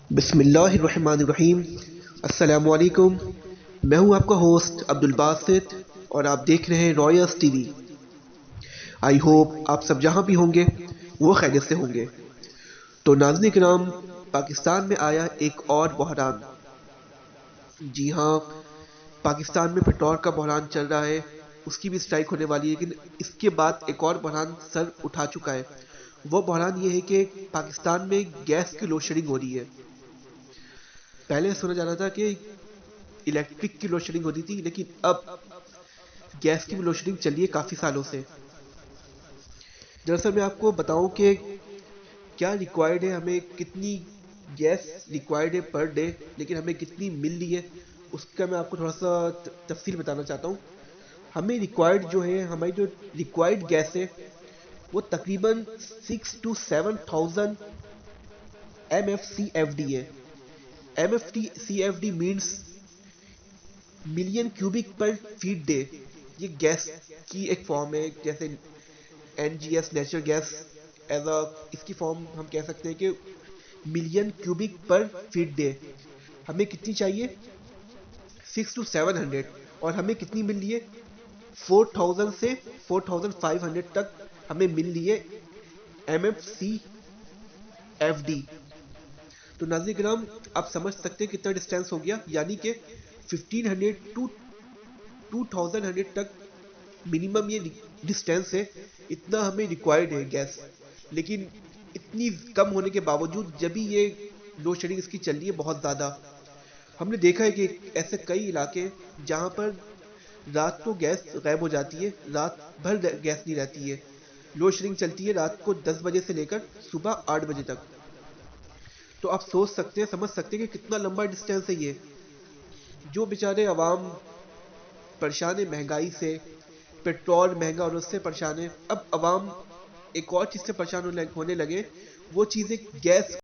बिस्मिल्लाहिर्रहमानिर्रहीम। अस्सलामु अलैकुम। मैं हूं आपका होस्ट अब्दुल बासित और आप देख रहे हैं रॉयर्स टीवी। आई होप आप सब जहां भी होंगे वो खैरियत से होंगे। तो नाज़रीन किराम, पाकिस्तान में आया एक और बहरान। जी हां, पाकिस्तान में पेट्रोल का बहरान चल रहा है, उसकी भी स्ट्राइक होने वाली है, लेकिन इसके बाद एक और बहरान सर उठा चुका है। वो बहरान ये है कि पाकिस्तान में गैस की लोड शेडिंग हो रही है। पहले सुना जा रहा था कि इलेक्ट्रिक की लोड शेडिंग होती थी, लेकिन अब गैस की भी लोड शेडिंग चली है काफ़ी सालों से। दरअसल मैं आपको बताऊं कि क्या रिक्वायर्ड है, हमें कितनी गैस रिक्वायर्ड है पर डे, लेकिन हमें कितनी मिल रही है उसका मैं आपको थोड़ा सा तफसील बताना चाहता हूँ। हमें रिक्वायर्ड जो है, हमारी जो रिक्वायर्ड गैस है वो तकरीबन 6 to 7,000 MFCFD है। MFCFD means million cubic per feet day. ये गैस की एक फॉर्म है, जैसे NGS natural gas as a इसकी फॉर्म हम कह सकते हैं कि million cubic per feet day. हमें कितनी चाहिए? 6 to 700। और हमें कितनी मिल रही है? 4,000 से 4,500 तक हमें मिल रही है MFCFD। तो नाज़रीन किराम, आप समझ सकते हैं कितना डिस्टेंस हो गया, यानी कि 1500 टू 2100 तक मिनिमम ये डिस्टेंस है। इतना हमें रिक्वायर्ड है गैस, लेकिन इतनी कम होने के बावजूद जब भी ये लोड शेडिंग इसकी चल रही है बहुत ज़्यादा। हमने देखा है कि ऐसे कई इलाके हैं जहाँ पर रात को गैस गायब हो जाती है, रात भर गैस नहीं रहती है। लोड शेडिंग चलती है रात को 10 बजे से लेकर सुबह 8 बजे तक। तो आप सोच सकते हैं, समझ सकते हैं कि कितना लंबा डिस्टेंस है ये। जो बेचारे अवाम परेशान है महंगाई से, पेट्रोल महंगा और उससे परेशान है। अब अवाम एक और चीज़ से परेशान होने लगे, वो चीज़ है गैस।